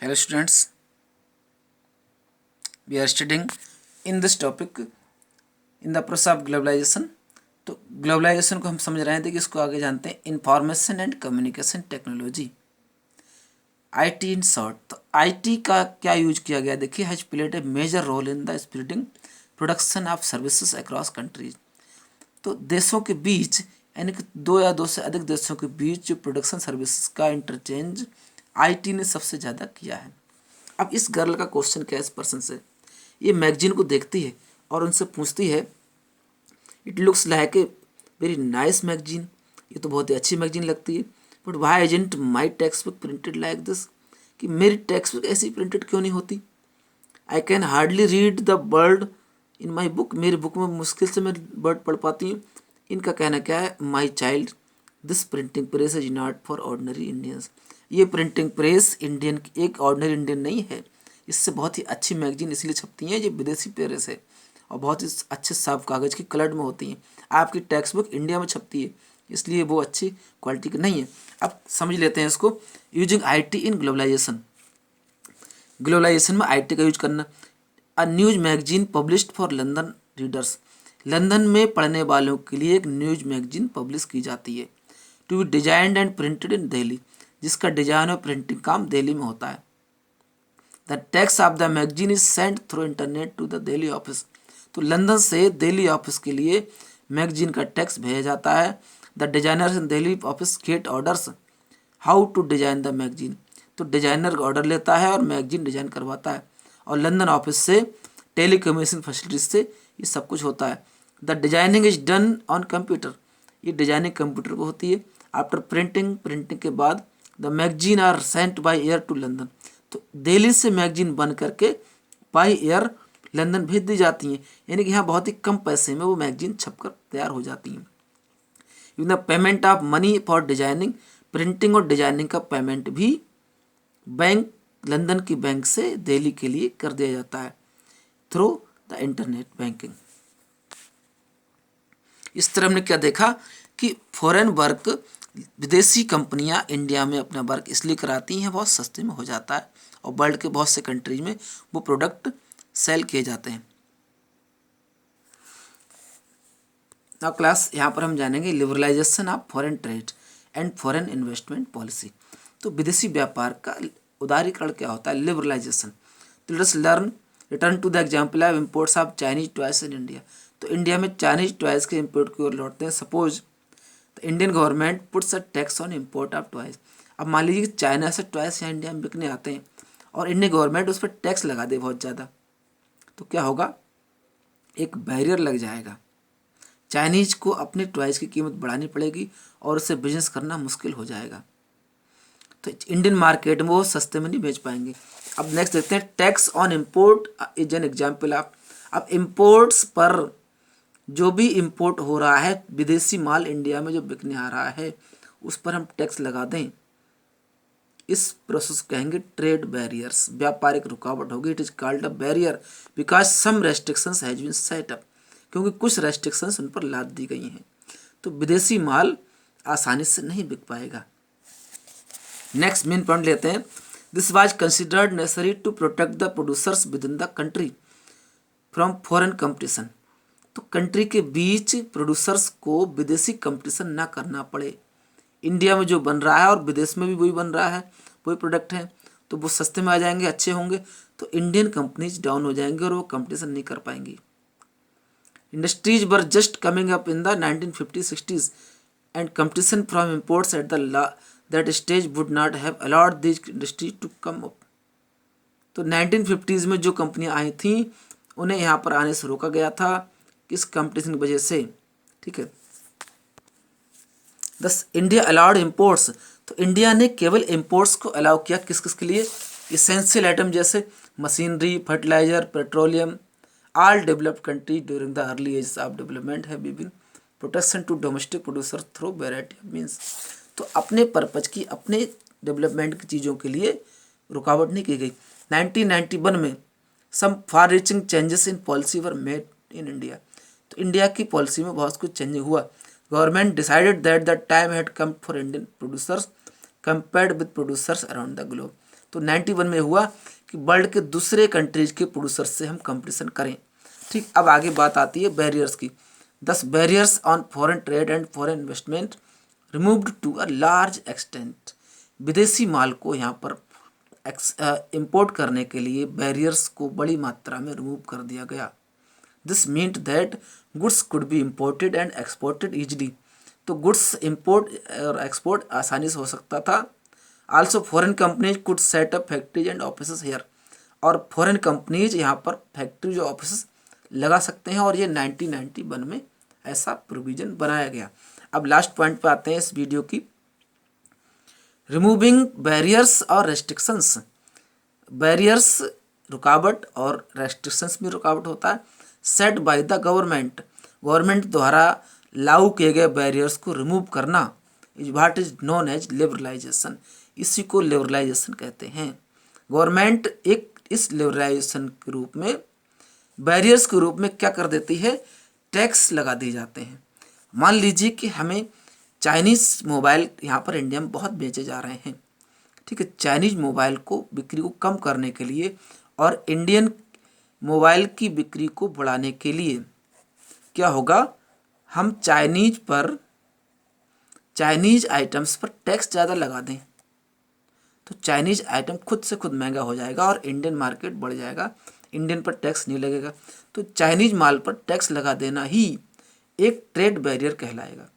Hello students, we are studying in this topic in the process of globalization. तो globalisation को हम समझ रहे थे कि इसको आगे जानते हैं information and communication technology, IT in short. तो आईटी का क्या यूज किया गया, देखिए, has played a major role in the spreading production of services across countries. तो देशों के बीच, यानी कि दो या दो से अधिक देशों के बीच जो प्रोडक्शन सर्विसेज का इंटरचेंज आईटी ने सबसे ज़्यादा किया है। अब इस गर्ल का क्वेश्चन क्या है, इस पर्सन से, ये मैगजीन को देखती है और उनसे पूछती है, it looks like a very nice magazine, ये तो बहुत ही अच्छी मैगजीन लगती है, but why agent my text book printed like this, कि मेरी टेक्स्ट बुक ऐसी प्रिंटेड क्यों नहीं होती। I can hardly read the word in my book, मेरी बुक में मुश्किल से मैं वर्ड पढ़ पाती हूँ। इनका कहना क्या है, my child this printing press is not for ordinary Indians, ये प्रिंटिंग प्रेस इंडियन, एक ऑर्डनरी इंडियन नहीं है, इससे बहुत ही अच्छी मैगजीन इसलिए छपती हैं, ये विदेशी प्रेस है और बहुत ही अच्छे साफ कागज़ की कलर में होती हैं। आपकी टेक्स्ट बुक इंडिया में छपती है, इसलिए वो अच्छी क्वालिटी की नहीं है। अब समझ लेते हैं इसको, using IT in globalisation. Globalisation में आईटी का यूज करना। A news magazine published for London readers, London में पढ़ने वालों के लिए एक न्यूज मैगजीन पब्लिश की जाती है। To be designed and printed in Delhi, जिसका डिजाइन और प्रिंटिंग काम दिल्ली में होता है। The text of the magazine is send through internet to the Delhi office, तो लंदन से दिल्ली ऑफिस के लिए मैगजीन का टेक्स्ट भेजा जाता है। The designers in Delhi office get orders how to design the magazine, तो डिजाइनर ऑर्डर लेता है और मैगजीन डिजाइन करवाता है, और लंदन ऑफिस से टेलीकम्युनिकेशन फैसिलिटीज से ये सब कुछ होता है। The designing is done on computer, ये डिजाइनिंग कंप्यूटर को होती है। आफ्टर प्रिंटिंग, प्रिंटिंग के बाद the magazine are sent by air to London, तो दिल्ली से मैगजीन बन करके बाई एयर लंदन भेज दी जाती हैं, यानी कि यहाँ बहुत ही कम पैसे में वो मैगजीन छपकर तैयार हो जाती हैं। The payment of money for designing, printing और डिजाइनिंग का पेमेंट भी बैंक, लंदन की बैंक से दिल्ली के लिए कर दिया जाता है थ्रू द इंटरनेट बैंकिंग। इस तरह हमने क्या देखा कि फॉरेन वर्क, विदेशी कंपनियां इंडिया में अपना वर्क इसलिए कराती हैं, बहुत सस्ते में हो जाता है और वर्ल्ड के बहुत से कंट्रीज में वो प्रोडक्ट सेल किए जाते हैं। नाउ क्लास, यहाँ पर हम जानेंगे liberalisation of foreign trade and foreign investment policy. तो विदेशी व्यापार का उदारीकरण क्या होता है, लिबरलाइजेशन। तो let's learn, return to the example of imports of Chinese toys in India. तो इंडिया में चाइनीज टॉयज के इम्पोर्ट की ओर लौटते हैं। Suppose the Indian government puts a tax on import of toys. अब मान लीजिए कि चाइना से टॉयज यहाँ इंडिया में बिकने आते हैं और इंडियन गवर्नमेंट उस पर टैक्स लगा दे बहुत ज़्यादा, तो क्या होगा, एक बैरियर लग जाएगा। चाइनीज को अपने टॉयज की कीमत बढ़ानी पड़ेगी और उससे बिजनेस करना मुश्किल हो जाएगा, तो इंडियन मार्केट में वो सस्ते में नहीं बेच पाएंगे। अब नेक्स्ट देखते हैं, tax on import is an example of. अब इम्पोर्ट्स पर, जो भी इम्पोर्ट हो रहा है, विदेशी माल इंडिया में जो बिकने आ रहा है, उस पर हम टैक्स लगा दें, इस प्रोसेस को कहेंगे ट्रेड बैरियर्स, व्यापारिक रुकावट होगी। It is called a barrier because some restrictions has been set up, क्योंकि कुछ रेस्ट्रिक्शंस उन पर लाद दी गई हैं, तो विदेशी माल आसानी से नहीं बिक पाएगा। नेक्स्ट मेन पॉइंट लेते हैं, this was considered necessary to protect the producers within the country from foreign competition. तो कंट्री के बीच प्रोड्यूसर्स को विदेशी कंपटीशन ना करना पड़े। इंडिया में जो बन रहा है और विदेश में भी वही बन रहा है, वही प्रोडक्ट है, तो वो सस्ते में आ जाएंगे, अच्छे होंगे, तो इंडियन कंपनीज डाउन हो जाएंगे और वो कंपटीशन नहीं कर पाएंगी। Industries were just coming up in the 1950-60s and competition from imports at the that stage would not have allowed this industry to come up. तो 1950s में जो कंपनियां आई थी उन्हें यहाँ पर आने से रोका गया था, किस कंपटीशन की वजह से, ठीक है। दस इंडिया अलाउड इम्पोर्ट्स, तो इंडिया ने केवल इम्पोर्ट्स को अलाउ किया, किस किस के लिए, इसेंशियल आइटम जैसे machinery, fertiliser, petroleum. All developed country during the early age of development have given protection to domestic producer through variety of means. तो अपने पर्पज की, अपने डेवलपमेंट की चीज़ों के लिए रुकावट नहीं की गई। 1991 में some far reaching changes in policy were made in India, तो इंडिया की पॉलिसी में बहुत कुछ चेंज हुआ। Government decided that the time had come for Indian producers compared with producers around the globe. तो 91 में हुआ कि वर्ल्ड के दूसरे कंट्रीज के प्रोड्यूसर से हम कंपटीशन करें। ठीक, अब आगे बात आती है बैरियर्स की। 10 barriers on foreign trade and foreign investment removed to a large extent. विदेशी माल को यहाँ पर इंपोर्ट करने के लिए बैरियर्स को बड़ी मात्रा में रिमूव कर दिया गया। This meant that goods could be imported and exported easily. तो गुड्स इंपोर्ट और एक्सपोर्ट आसानी से हो सकता था। Also foreign companies could set up factories and office here. और फॉरेन कंपनीज यहाँ पर फैक्ट्री जो ऑफिस लगा सकते हैं, और ये 1991 में ऐसा प्रोविजन बनाया गया। अब लास्ट पॉइंट पे आते हैं इस वीडियो की, रिमूविंग बैरियर्स और रेस्ट्रिक्शंस। बैरियर्स रुकावट और रेस्ट्रिक्शंस में रुकावट होता है। Set by the government, government द्वारा लागू किए गए बैरियर्स को रिमूव करना is what is known as liberalisation. इसी को लिबरलाइजेशन कहते हैं। गवर्नमेंट एक इस लिबरलाइजेशन के रूप में, बैरियर्स के रूप में क्या कर देती है, टैक्स लगा दिए जाते हैं। मान लीजिए कि हमें चाइनीज़ मोबाइल यहाँ पर इंडिया में बहुत बेचे जा रहे हैं, ठीक है। चाइनीज़ मोबाइल को बिक्री को कम करने के लिए और इंडियन मोबाइल की बिक्री को बढ़ाने के लिए क्या होगा, हम चाइनीज़ आइटम्स पर टैक्स ज़्यादा लगा दें, तो चाइनीज़ आइटम खुद से खुद महंगा हो जाएगा और इंडियन मार्केट बढ़ जाएगा, इंडियन पर टैक्स नहीं लगेगा। तो चाइनीज़ माल पर टैक्स लगा देना ही एक ट्रेड बैरियर कहलाएगा।